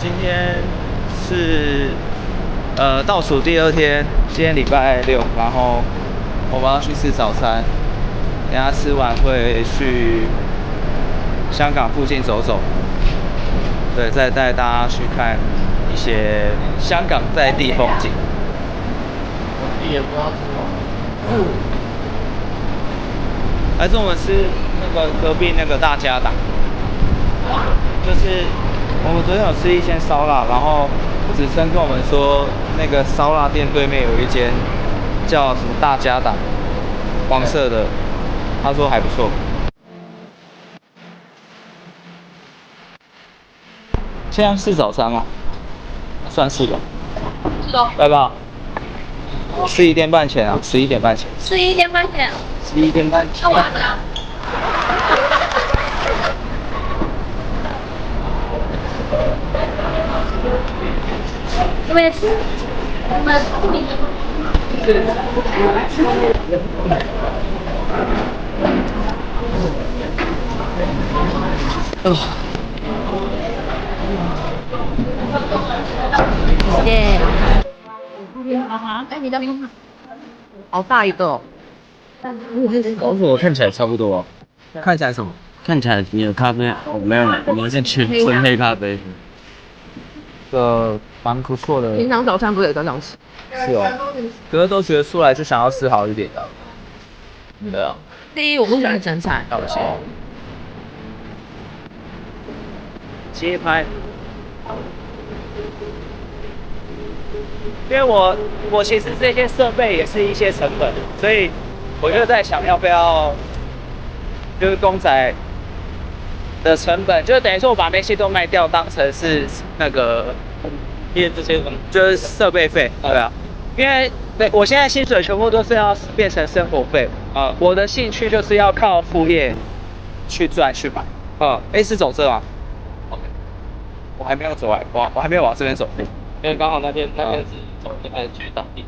今天是倒数第2天，今天礼拜6，然后我们要去吃早餐，等下吃完会去香港附近走走，对，再带大家去看一些香港在地风景。我也不知道吃什么。还是我们吃那个隔壁那个大家档，就是我们昨天有吃一间烧腊，然后子琛跟我们说，那个烧腊店对面有一间叫什么大家档，黄色的，他说还不错。现在是早餐吗？算是吧。是哦。拜拜。11点半前啊，11点半前。11点半前。11点半前。完了。因为我们耶。哎，你的名字？好大一个哦。告诉我看起来差不多。看起来什么？看起来你有咖啡，我没有，我们先去纯黑咖啡。蛮不错的。平常早餐不是也常常吃？是哦。可是都觉得出来就想要吃好一点的。对啊。第一，我不喜欢生菜。道歉。街拍。因为我其实这些设备也是一些成本，所以我就在想要不要，就是公仔的成本，就等于说我把那些都卖掉，当成是那个，因为这些就是设备费，对啊。因为我现在薪水全部都是要变成生活费啊，我的兴趣就是要靠副业去赚去买。是走这吗？我还没有走我还没有往这边走。因为刚好那天是走那边去搭地铁。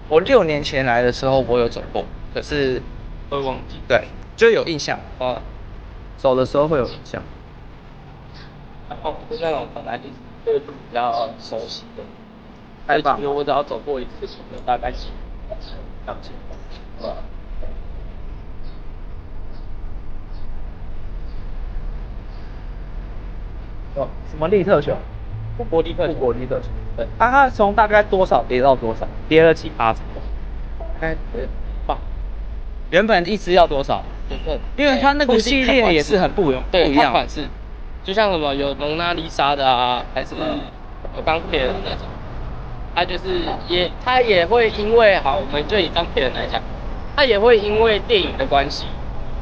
我6年前来的时候我有走过，可是会忘记。对，就有印象。走的时候会有印象。然后是那种本来就是比较熟悉的。太棒了！因为我只要走过一次，我就大概了解。什么利特熊？富国利特熊。对。它从大概多少跌到多少？跌了几%？原本一只要多少？因为它那个系列也是很不一样。款式，就像什么有蒙娜丽莎的啊，还是有钢铁人那种。它也会因为好，我们就以钢铁人来讲，它也会因为电影的关系，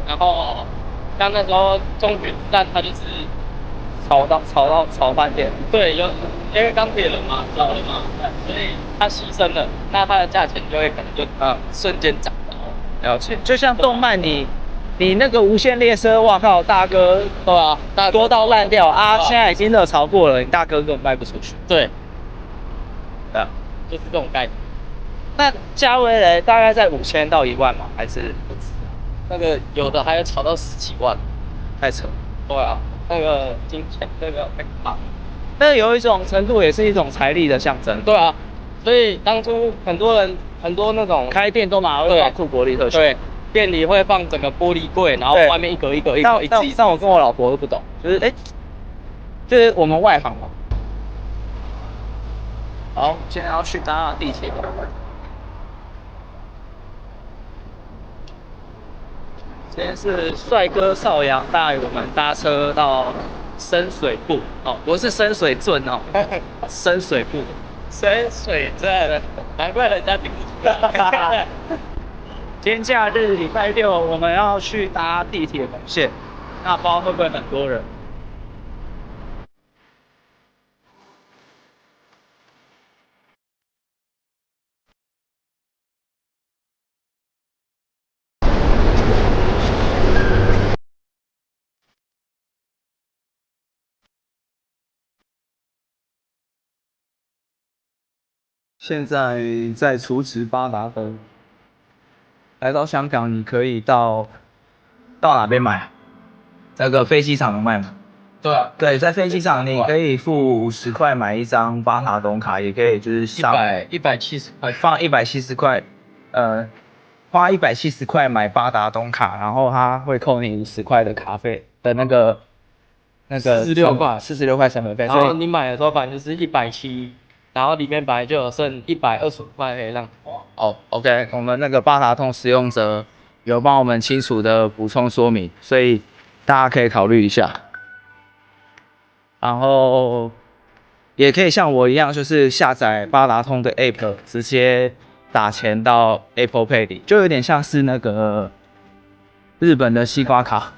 然后像那时候终局之战，它就是炒翻点。对，因为钢铁人嘛，老了嘛，所以他牺牲了，那它的价钱就会可能就瞬间涨。了解。就像动漫你那个无限列车，哇靠，大哥，对啊，多到烂掉啊！现在已经热潮过了，你大哥根本卖不出去。对。就是这种概念。那价位呢？大概在5000到1万吗？还是那个有的还有炒到10几万，太扯。对啊，那个金钱那个很大。但有一种程度也是一种财力的象征。对啊，所以当初很多那种开店都嘛会放富国利特熊。对，店里会放整个玻璃柜，然后外面一格。但我跟我老婆都不懂，就是就是我们外行嘛。好，现在要去搭地铁。今天是帅哥邵阳带我们搭车到深水埗哦，不是深水圳哦，深水埗。深水圳，难怪人家听不出来。今天假日礼拜6，我们要去搭地铁红线，那不知道会不会很多人？现在在储值巴达德，来到香港，你可以到哪边买？那个飞机场能卖吗？对啊，对，在飞机上你可以付50块买一张巴塔东卡，也可以就是上170块，放170块，花170块买巴达东卡，然后他会扣你50块的卡费的46块成本费，然后所以你买的时候反正就是170，然后里面本来就有剩125块可以让。哦，OK，我们那个巴达通使用者有帮我们清楚的补充说明，所以大家可以考虑一下。然后也可以像我一样，就是下载八达通的 App， 直接打钱到 Apple Pay 里，就有点像是那个日本的西瓜卡。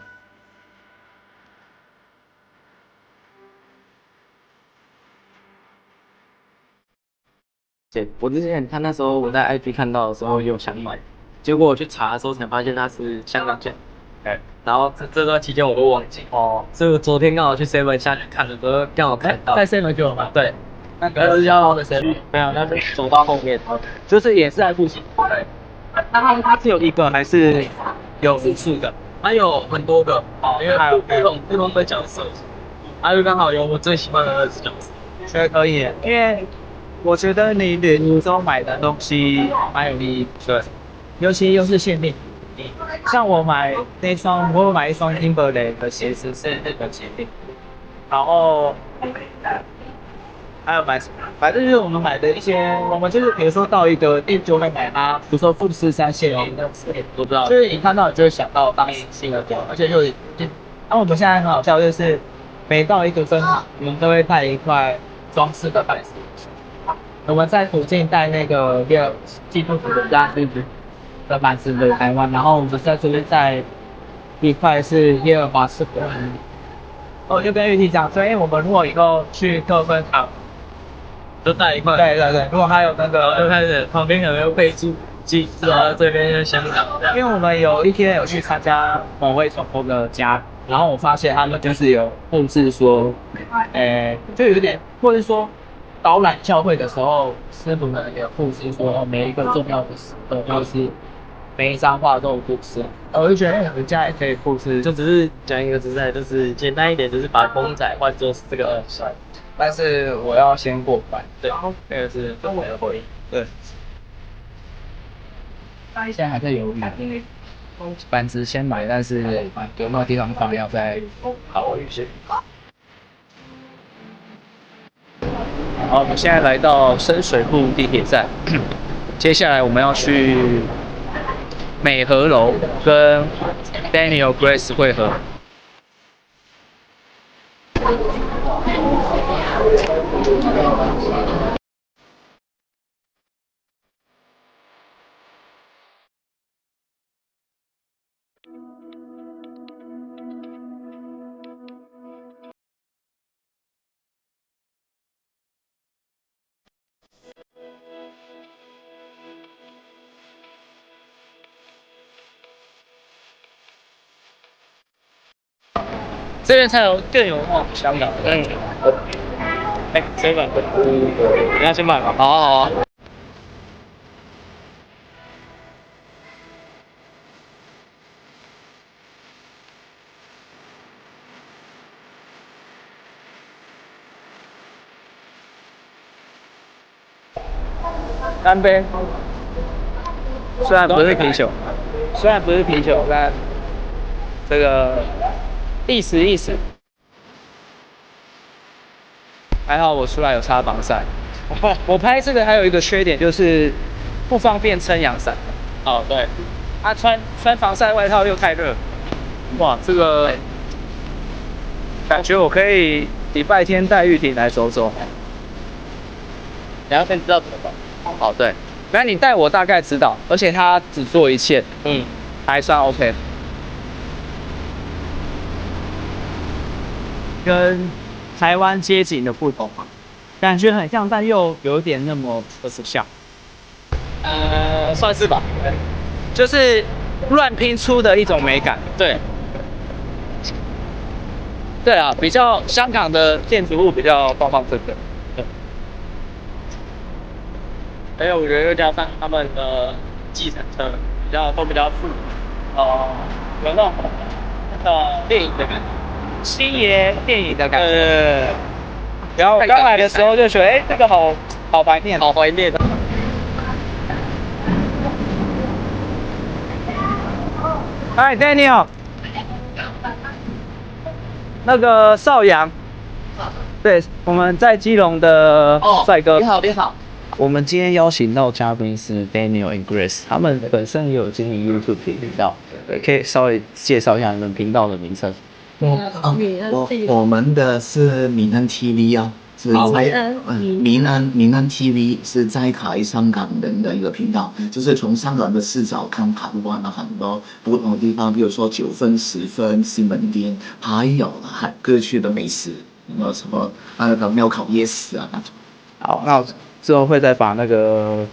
我之前他那时候我在 IG 看到的时候有想买，结果我去查的时候才发现它是香港件。然后这段期间我都忘记哦，所以我昨天刚好去 Seven 下去看的时候刚好看到。在 7就有吗？对，那个是要的 Seven，没有，那是走到后面，就是也是在附近。对，它是有一个还是有无数个？它有很多个，因为还有不同的角色，还有刚好有我最喜欢的20角色。觉得可以，因为我觉得你旅途中买的东西蛮有意义，对，尤其又是限定。像我买那双，我有买一双 Timberland 的鞋子是日本限定，然后还有买什么？反正就是我们买的一些，我们就是比如说到一个店就会买它，比如说富士山限定的词典，我知道，就是你看到你就会想到当时新的店，而且又，然后我们现在很好笑，就是每到一个分行，我们都会带一块装饰的板子。我们在附近带那个基督徒的家的板子回台湾，然后我们在这边带一块是耶和华是国人。哦，就跟玉婷讲，所以我们如果以后去各分行，就带一块。对对对，如果还有那个，就开始旁边有没有备注记，然后这边是香港这样。因为我们有一天有去参加某位总工的家，然后我发现他们就是有控制说，就有点，或者说导览教会的时候，师傅们有控制说每一个重要的时刻，或者是每一张画都有故事。我就觉得我们家也可以故事，就只是讲一个实在，就是简单一点，就是把公仔换作是这个2帅。但是我要先过关。对，这个是最美的回忆。对。现在还在犹豫，因为板子先买，但是有没有地方放要再考虑一些。好，我们现在来到深水埗地铁站，接下来我们要去美和楼跟 Daniel Grace 会合。这边才有更有那种香港的感觉。谁买？你要先买吗？好啊好啊。干杯！虽然不是啤酒，但这个意思。还好我出来有擦防晒。我拍这个还有一个缺点就是不方便撑阳伞。哦，对。穿防晒外套又太热。哇，这个感觉我可以礼拜天带玉婷来走走。你要先知道怎么搞。哦，对。那你带我大概知道，而且他只做一件，还算 OK。跟台湾街景的不同，感觉很像，但又有点那么不像。算是吧，就是乱拼出的一种美感。对。对啊，比较香港的建筑物比较方方正正。对。还有我觉得又加上他们的计程车都比较富，有那种电影的感觉。星爷电影的感觉。然后我刚来的时候就觉得，哎，这个好怀念，好怀念。嗨，Daniel，那个邵阳，对，我们在基隆的帅哥。你好，你好。我们今天邀请到嘉宾是 Daniel and Grace， 他们本身也有经营 YouTube 频道，可以稍微介绍一下你们频道的名称。我们的是民安 TV 啊，是在民安 TV 是在香港人的一个频道，就是从香港的视角看台湾的很多不同的地方，比如说9分、10分、西门町，还有各区的美食，什么那个庙口夜市啊那种。好，那我之后会再把那个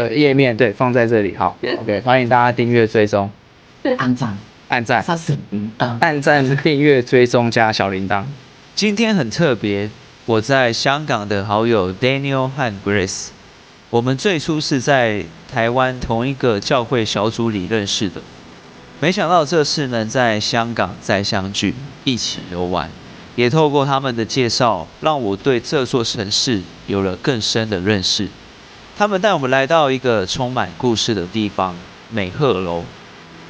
页面对放在这里。好 ，OK， 欢迎大家订阅追踪，按赞。按赞，按赞，订阅、追踪加小铃铛。今天很特别，我在香港的好友 Daniel 和 Grace， 我们最初是在台湾同一个教会小组里认识的，没想到这次能在香港再相聚，一起游玩，也透过他们的介绍，让我对这座城市有了更深的认识。他们带我们来到一个充满故事的地方——美鹤楼。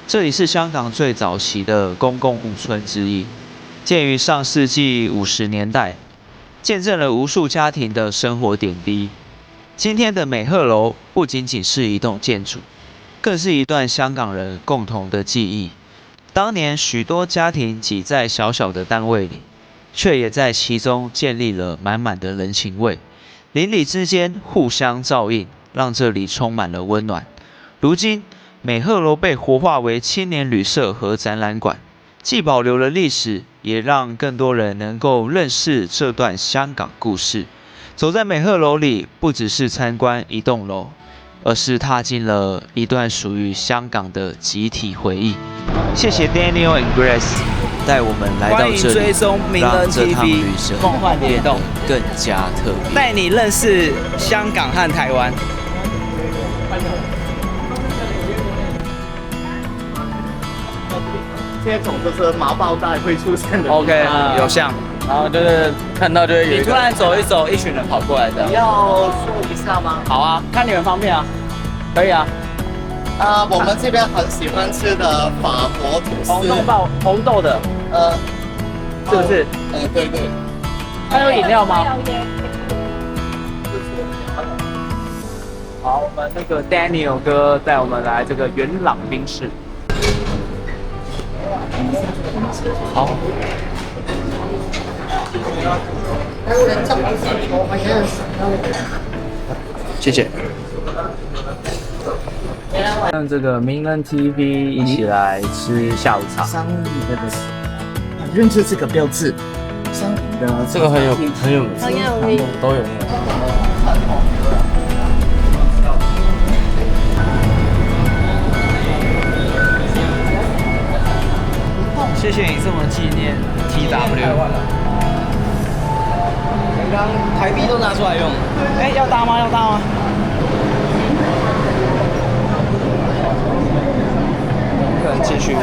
这里是香港最早期的公共屋邨之一，建于上世纪50年代，见证了无数家庭的生活点滴。今天的美鹤楼不仅仅是一栋建筑，更是一段香港人共同的记忆。当年许多家庭挤在小小的单位里，却也在其中建立了满满的人情味，邻里之间互相照应，让这里充满了温暖。如今美鹤楼被活化为青年旅社和展览馆，既保留了历史，也让更多人能够认识这段香港故事。走在美鹤楼里，不只是参观一栋楼，而是踏进了一段属于香港的集体回忆。谢谢 Daniel and Grace 带我们来到这里，让这趟旅程变得更加特别，带你认识香港和台湾。这种就是麻包袋会出现的。OK， 有像，然后就是看到就会有一个。你突然走一走，一群人跑过来的。你要说一下吗？好啊，看你们方便啊，可以啊。我们这边很喜欢吃的法国吐司。红豆的，是不是？对对。还有饮料吗？好，我们那个 Daniel 哥带我们来这个元朗冰室。好，谢谢。让这个明恩 TV 一起来吃下午茶。香米的认识这个标志，香米的这个很有名，都有。谢谢你这么纪念 TW。刚台币都拿出来用。哎，要搭吗？要搭吗？可能继续。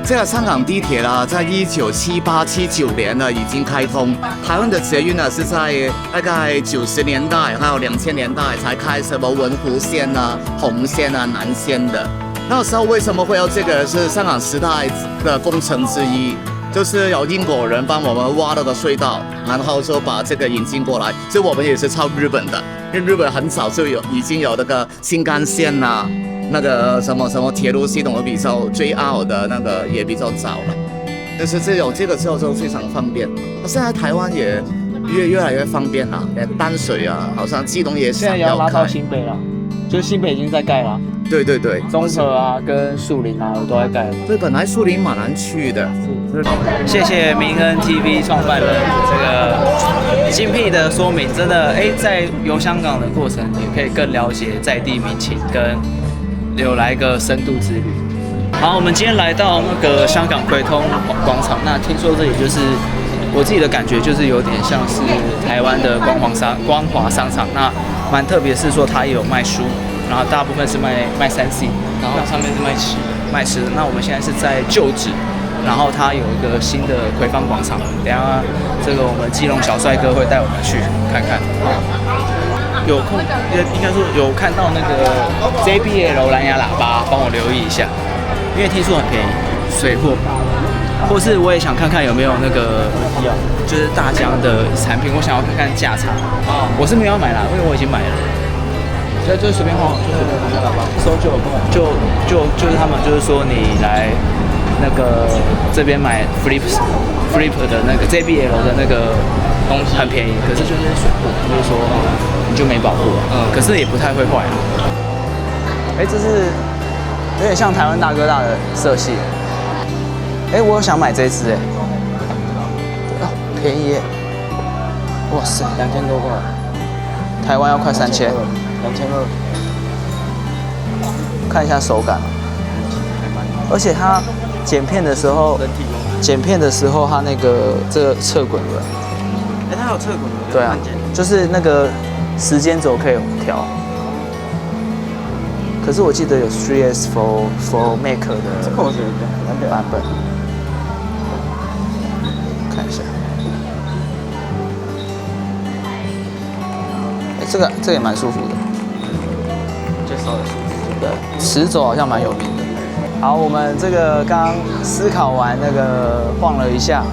这个香港地铁呢，在1978、79年呢已经开通。台湾的捷运呢是在大概90年代还有2000年代才开什么文湖线啊、红线啊、南线的。那时候为什么会有这个？是香港时代的工程之一，就是有英国人帮我们挖了个隧道，然后就把这个引进过来。所以我们也是抄日本的，因为日本很早就已经有那个新干线啊。那个什么铁路系统的比较JR的那个也比较早了，就是有这个之后就非常方便。现在台湾也越来越方便了，淡水啊，好像基隆也现在也要拉到新北了，就是新北已经在盖了。对对对，中和啊跟树林啊都在盖了。对，本来树林蛮难去的。谢谢明恩 TV 创办人这个精辟的说明，真的在游香港的过程也可以更了解在地民情跟。有来个深度之旅。好，我们今天来到那个香港葵通广场，那听说这里就是我自己的感觉，就是有点像是台湾的光华商场。那蛮特别是说它也有卖书，然后大部分是卖3C，然后上面是卖吃的。那我们现在是在旧址，然后它有一个新的葵芳广场，等一下这个我们基隆小帅哥会带我们去看看。有空应该说有看到那个 JBL 蓝牙喇叭，帮我留意一下，因为听说很便宜，水货。或是我也想看看有没有那个，就是大疆的产品，我想要看看价差。我是没有买啦，因为我已经买了。所以就是随便晃，就是他们就是说你来那个这边买 Flip 的那个 JBL 的那个东西很便宜，可是就是水货，就是说你就没保护了。可是也不太会坏啊。这是有点像台湾大哥大的色系。我有想买这只便宜耶！哇塞，2000多块，台湾要快3000，2200。看一下手感，而且它剪片的时候它那个这个侧滚轮，它有侧滚轮，对啊，就是那个时间轴可以调。可是我记得有 3S for Mac 的版本。看一下，这个也蛮舒服的，就稍微舒服。对，驰走好像蛮有名的。好，我们这个刚思考完那个晃了一下，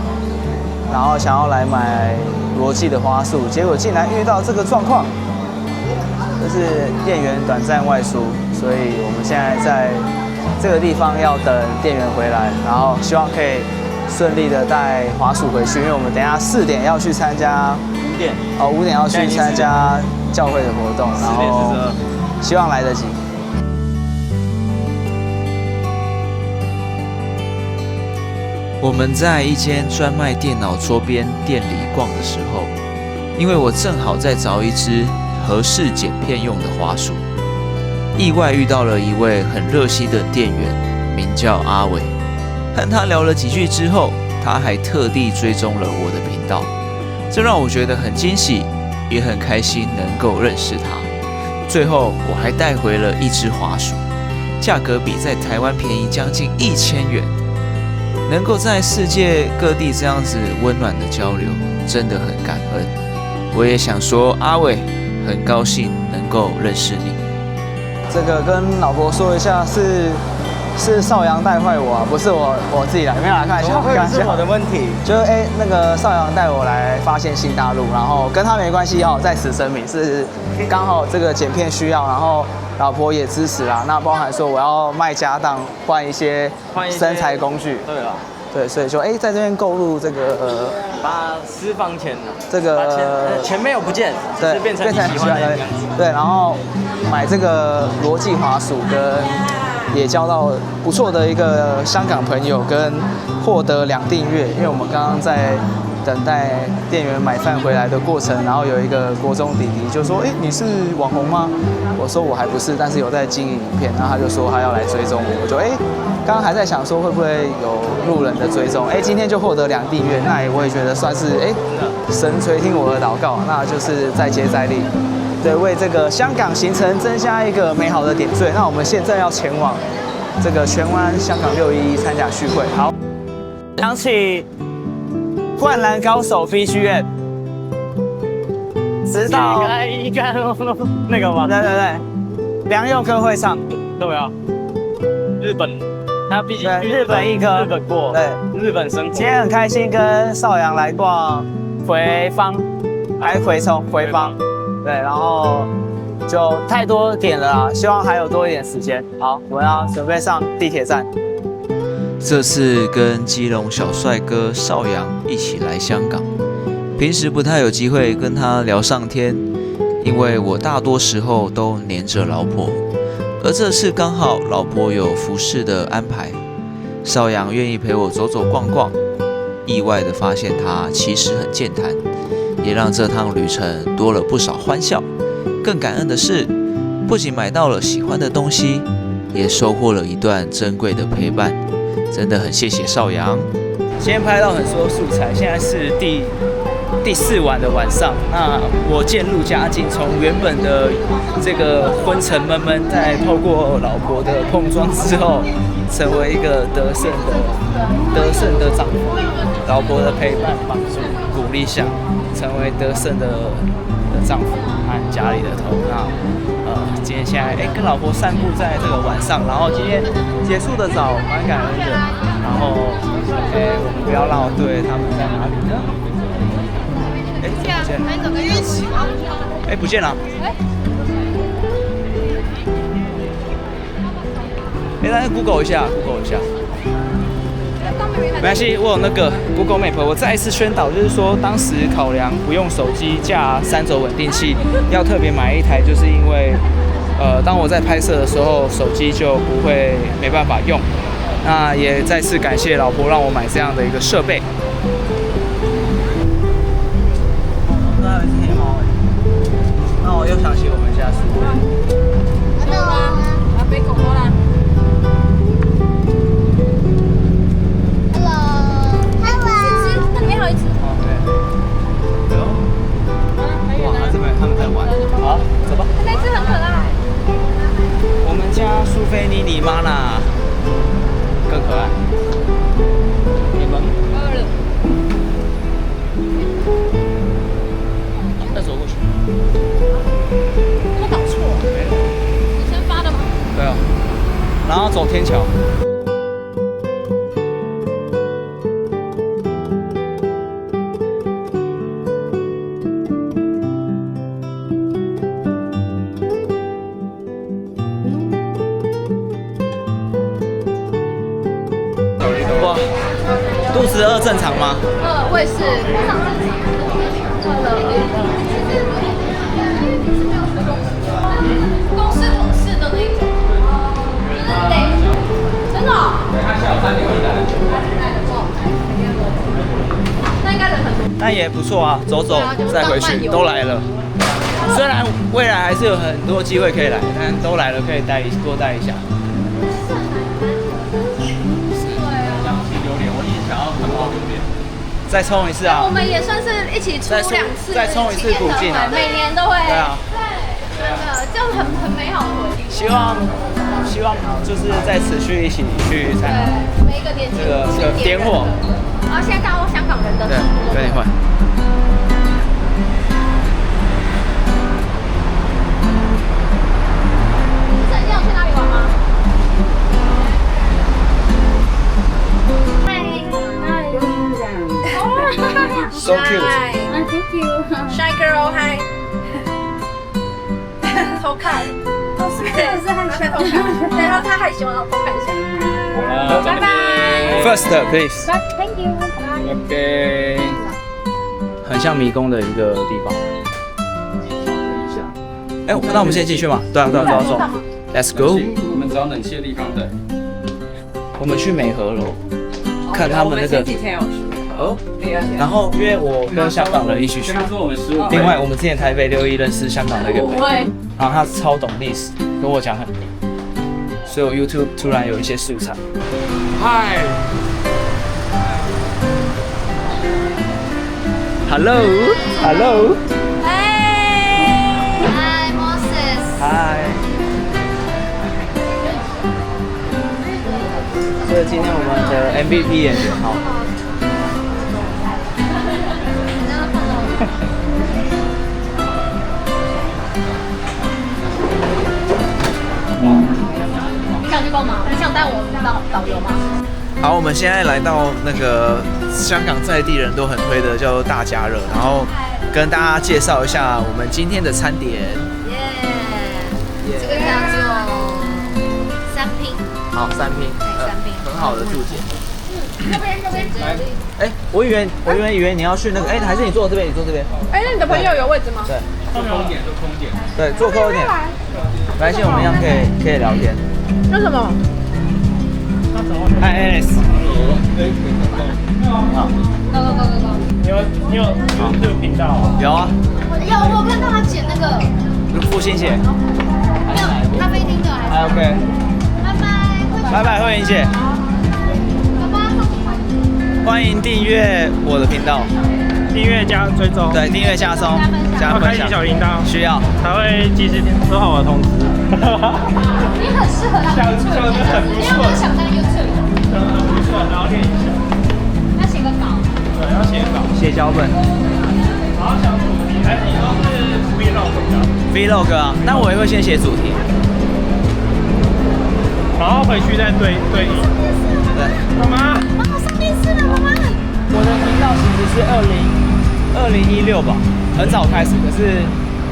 然后想要来买罗技的花束，结果竟然遇到这个状况，就是店员短暂外出，所以我们现在在这个地方要等店员回来，然后希望可以顺利的带滑鼠回去，因为我们等一下4点要去参加5点要去参加教会的活动，然后希望来得及。我们在一间专卖电脑桌边店里逛的时候，因为我正好在找一支合适剪片用的滑鼠，意外遇到了一位很热心的店员，名叫阿伟。和他聊了几句之后，他还特地追踪了我的频道，这让我觉得很惊喜，也很开心能够认识他。最后我还带回了一支滑鼠，价格比在台湾便宜将近1000元。能够在世界各地这样子温暖的交流，真的很感恩。我也想说，阿伟，很高兴能够认识你。这个跟老婆说一下，是少阳带坏我啊，不是我自己来，没有来看一下。是我的问题。就是那个少阳带我来发现新大陆，然后跟他没关系在此声明，是刚好这个剪片需要，然后老婆也支持啦。那包含说我要卖家当，换一些生财工具。对了。对，所以说在这边购入这个把私房钱这个钱没有不见，只是变成你喜欢的样子。对，然后买这个罗技滑鼠，跟也交到不错的一个香港朋友，跟获得2订阅。因为我们刚刚在等待店员买饭回来的过程，然后有一个国中弟弟就说：“你是网红吗？”我说：“我还不是，但是有在经营影片。”然后他就说他要来追踪我，我就刚刚还在想说会不会有路人的追踪，今天就获得2订阅，那我也觉得算是神垂听我的祷告，那就是再接再厉，对，为这个香港行程增加一个美好的点缀。那我们现在要前往这个荃湾香港611参加聚会。好，想起灌篮高手 BGM， 直到那个嘛，对，梁佑哥会唱，对啊，日本。他毕竟日本一哥，日本过，对，日本生活。今天很开心跟少阳来逛回芳，回芳，对，然后就太多点了啦，希望还有多一点时间。好，我们要准备上地铁站。这次跟基隆小帅哥少阳一起来香港，平时不太有机会跟他聊上天，因为我大多时候都黏着老婆。而这次刚好老婆有服饰的安排，少阳愿意陪我走走逛逛，意外的发现他其实很健谈，也让这趟旅程多了不少欢笑。更感恩的是，不仅买到了喜欢的东西，也收获了一段珍贵的陪伴，真的很谢谢少阳。今天拍到很多素材，现在是第第4晚的晚上，那我渐入佳境，从原本的这个昏沉闷闷，在透过老婆的碰撞之后，成为一个得胜的丈夫，老婆的陪伴、帮助、鼓励下，成为得胜的丈夫和家里的头。那今天现在跟老婆散步在这个晚上，然后今天结束的早，蛮感恩的。然后我们不要绕队，他们在哪里呢？不见了。走个乐器吗？不见了。大家 Google 一下。没关系，我有那个 Google Map， 我再一次宣导，就是说当时考量不用手机架3轴稳定器，要特别买一台，就是因为当我在拍摄的时候，手机就没办法用。那也再次感谢老婆让我买这样的一个设备。那我又想起我们家树。被狗狗啦。那里面还有一只。哇，他们在玩。好，走吧。那只很可爱。我们家苏菲妮妮妈啦，更可爱。你们？再走过去。那导错。你先发的吗？对啊。然后走天桥。哇，肚子饿正常吗？我也是。公司同事的那一种。真的哦？对，他下午3点会来。那应该人很多。那也不错啊，走走再回去都来了。虽然未来还是有很多机会可以来，但都来了可以多待一下。再冲一次啊！我们也算是一起出2次，再冲一次古晋啊！每年都会。对啊。真的，这样很美好的回忆。希望就是再持续一起去参加每一个年纪这个点火。然后现在到香港人的。对，跟你换。你要去哪里玩吗？ So cute. Thank you. Shy girl, hi. 偷看。是害羞。对，他害羞，然后偷看一下。拜拜。First, please. Thank you. OK. 很像迷宫的一个地方。那我们先进去嘛？对啊，走。Let's go. 我们找冷气的地方等。我们去美和楼，看他们那个。哦，然后因为我跟香港人一起去，另外我们之前台北6·1认识香港的一个朋友，然后他超懂历史，跟我讲很多，所以我 YouTube 突然有一些素材。嗨 ，Hello，Hi Moses。嗨。这是今天我们的 MVP 演员，好。你想去帮忙？你想带我当导游吗？好，我们现在来到那个香港在地人都很推的叫做大家乐，然后跟大家介绍一下我们今天的餐点。这个叫做3拼。好，3拼，很好的注解。这边。我以为你要去那个，还是你坐这边，你坐这边。那你的朋友有位置吗？对，坐空点。对，坐空一点。没关系，我们一样可以聊天。那什么？Hi Alice。好。Go。你有这个频道？有啊。我看到他剪那个。付欣姐。没有，咖啡厅的还是。OK。拜拜，慧莹姐。欢迎订阅我的频道。订阅加追踪，对，订阅加松加要开启分享，小铃铛，需要。才会及时收到我的通知。你很适合当想得很不你错要不要想当 YouTube？很不错，然后练一下。要写个稿。对，要写稿，写脚本然后想主题，你都是 vlog 的， ，vlog 啊，但我也会先写主题。然后回去再对应。对，妈妈，妈妈上电视了，妈妈。我的频道其实是2016吧，很早开始，可是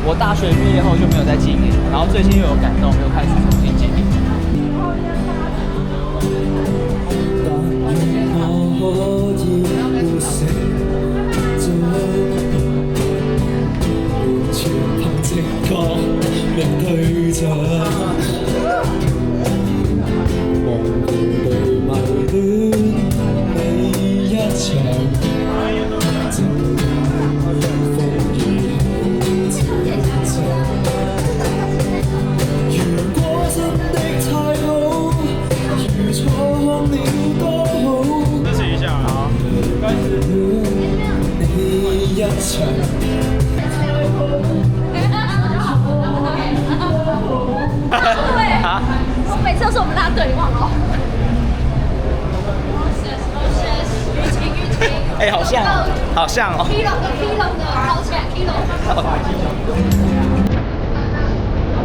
我大学毕业后就没有再经营，然后最近又有感动，又开始重新经营。支持一下，好，开始。啊？我每次都是我们拉队，你忘了哦？哎、好像哦，好像哦。 Kilo 的，跑起来 Kilo。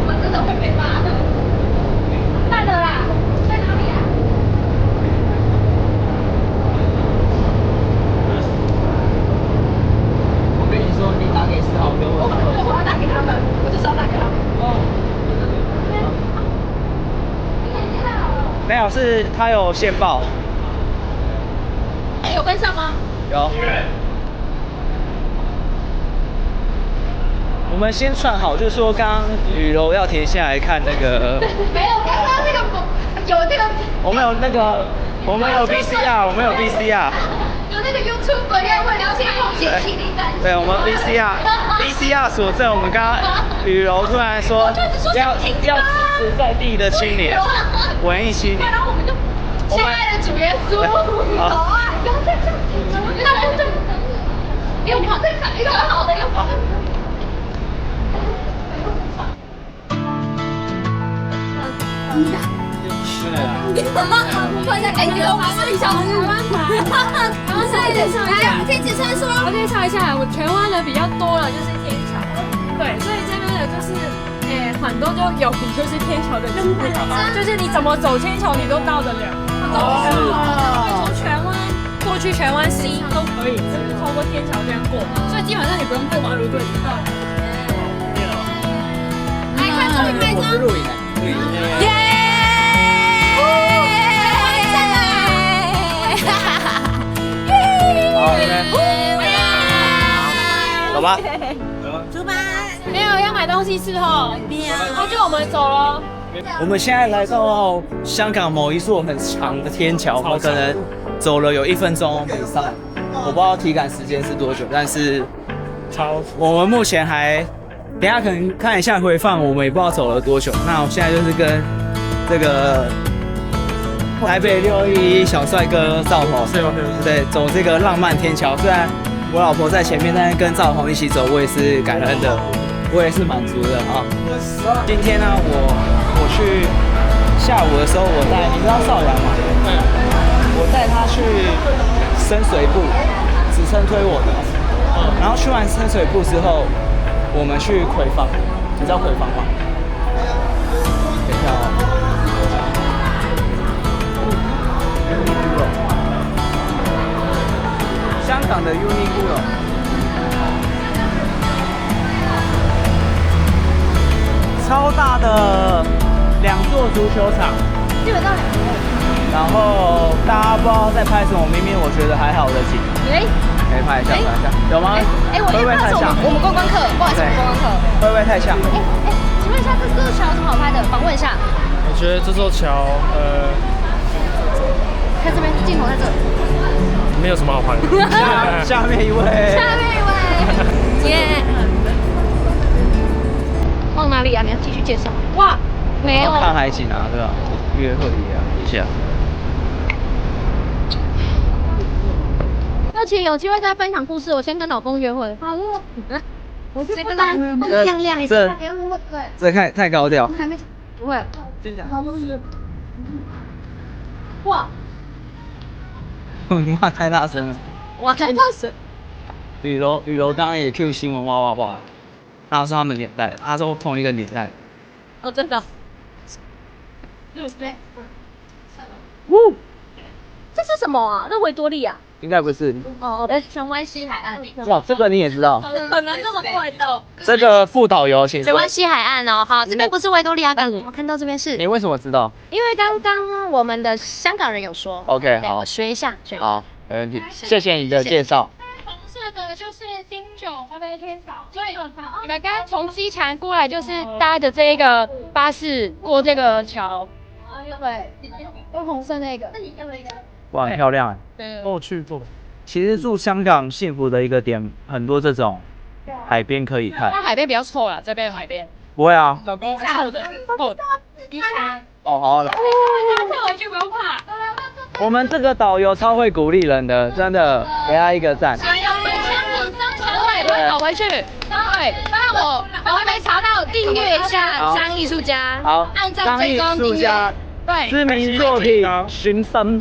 我真的会被骂的。烂了啦，在哪里啊？我跟你说，你打给4号跟我。我要打给他们，我就是要打给他们。没有，是他有线报。有跟上吗？有。我们先串好，就是说刚刚雨柔要停下来看那个。没有，刚刚那个有这个。我们有那个，我们有 VCR， 我们有 VCR。有那个 YouTube 要为了解解体力单。对，我们 VCR 所证，我们刚刚雨柔突然说要支持在地的青年，文艺青年。然后我们就亲爱的主耶稣，好啊，不要再这样子了，我觉得对。又跑在看，又跑的又跑。快点，哎，你给我试一下，我可以解释说，我介绍一下，我全湾的比较多的就是天桥，对，所以这边的就是，很多就有你就是天桥的机会，就是你怎么走天桥你都到得了，从荃湾过去荃湾西都可以，就是透过天桥这样过，所以基本上你不用过马路就知道。来看这里拍照，耶！走吧。出发，没有要买东西吃哦，那就我们走喽。我们现在来到香港某一座很长的天桥，我可能走了有1分钟以上，我不知道体感时间是多久，但是我们目前还，等一下可能看一下回放，我们也不知道走了多久。那我现在就是跟这个台北611小帅哥赵鹏，对，走这个浪漫天桥。虽然我老婆在前面，但是跟赵鹏一起走，我也是感恩的，我也是满足的啊。今天呢，我去下午的时候，我带你知道邵阳吗？我带他去深水埗，子琛推我的。然后去完深水埗之后，我们去葵芳，你知道葵芳吗？等一下哦。香港的 Uniqlo， 超大的2座足球场，基本上2个。然后大家不知道在拍什么，明明我觉得还好的景，可以拍一下，有吗？我会不会太像？我们观光客，不好意思，观光客。会不会太像？请问一下，这座桥有什么好拍的？访问一下。我觉得这座桥，看这边，镜头在这。没有什么好拍的。下面一位，耶！往哪里啊？你要继续介绍。哇，没有。看海景啊，对吧？约会啊，一下。那后期有机会再分享故事，我先跟老公约会。好了，我这个亮亮一下，这太高调。还没，不会，真的。哇，你话太大声了。哇，太大声。雨柔刚刚也 Q 新闻哇哇哇，他说他们年代，他说同一个年代。哦，真的。对。呜，这是什么啊？这维多利亚。应该不是。哦，荃湾西海岸。哇，这个你也知道？可能这么快到。这个副导游，请说。荃湾西海岸哦，好，这边不是维多利亚港，我看到这边是。你为什么知道？因为刚刚我们的香港人有说。OK， 好，我学一下。好，没问题。谢谢你的介绍。红色的就是金九咖啡天岛，所以你们刚刚从机场过来就是搭的这个巴士过这个桥。对，用红色那个。哇，很漂亮哎。对。我去过。其实住香港幸福的一个点，很多这种海边可以看。那海边比较臭啦，这边有海边。不会啊。臭的，臭的。哦，好了。跳回去不用怕。我们这个导游超会鼓励人的，真的，给他一个赞。对，跑回去。对，帮我还没查到，订阅一下张艺术家。好，按赞追踪订阅。对。知名作品《寻声》。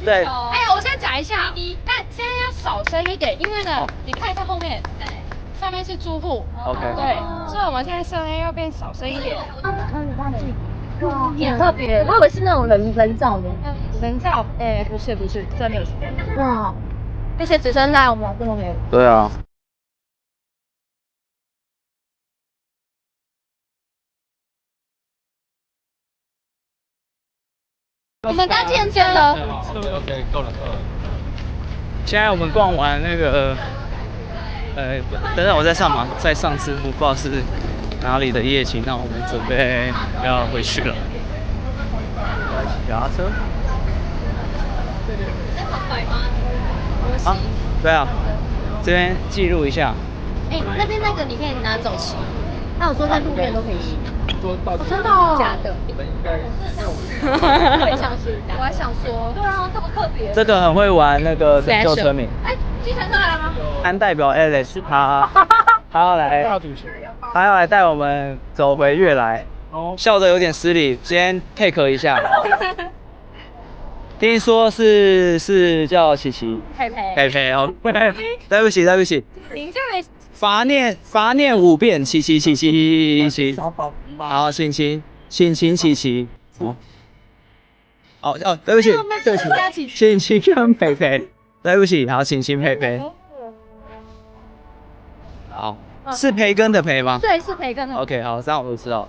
对。哎，我先讲一下，但现在要小声一点，因为呢，你看一下后面，上面是住户。OK。对，所以我们现在声音要变小声一点。哇，很特别，我以为是那种人造的。人造？哎，不是，这没有。哇，那些直升带我们这么没有。对啊。我们刚见证了。OK， 够了。现在我们逛完那个，等等我再上嘛，再上字幕，不知道是哪里的夜景，那我们准备要回去了。牙车。啊，对啊，这边记录一下。哎，那边那个你可以拿走骑，那我说在路边都可以骑。真的哦？假的。我也想说，对啊，这么特别。这个很会玩那个拯救村民。哎，计程车来了吗？安代表 Alex， 他要来带我们走回悦来。笑得有点失礼，先 take 一下。听说是叫琪琪，佩佩哦，对不起，停下来。罚念5遍，琪琪。好，请琪琪。哦，对不起，请跟佩佩，对不起，好，请佩佩。好，是培根的培吗？对，是培根的。OK， 好，这样我都知道。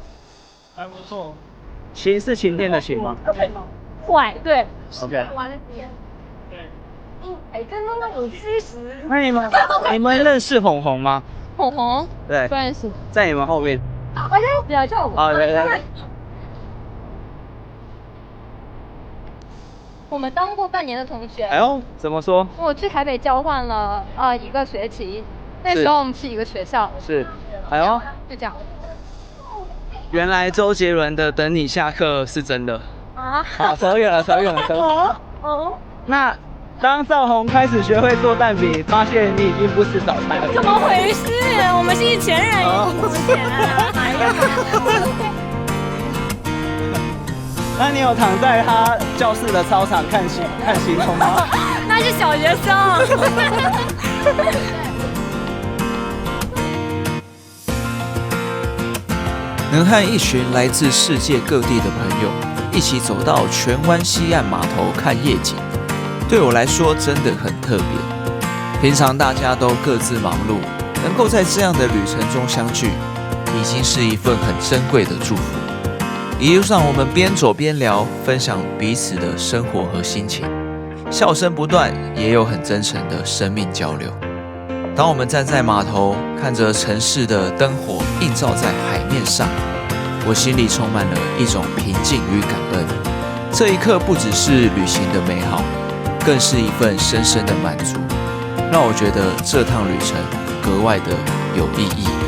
还不错。琴是晴天的晴吗？坏，对。OK。玩的点。培根那种虚实。那你们认识红红吗？红红？对，不认识。在你们后面。我先不要叫我。哦，对。我们当过半年的同学。哎呦，怎么说？我去台北交换了1个学期，那时候我们是一个学校。是。哎呦。就这样。原来周杰伦的《等你下课》是真的。啊。好，扯远了。哦。那当少红开始学会做蛋饼，发现你已经不吃早餐了。怎么回事？我们是一群人，有什么钱啊？哎呀！那你有躺在他教室的操场看星空吗？那是小学生。能和一群来自世界各地的朋友一起走到荃湾西岸码头看夜景，对我来说真的很特别。平常大家都各自忙碌，能够在这样的旅程中相聚，已经是一份很珍贵的祝福。一路上我们边走边聊，分享彼此的生活和心情，笑声不断，也有很真诚的生命交流。当我们站在码头，看着城市的灯火映照在海面上，我心里充满了一种平静与感恩。这一刻不只是旅行的美好，更是一份深深的满足，让我觉得这趟旅程格外的有意义。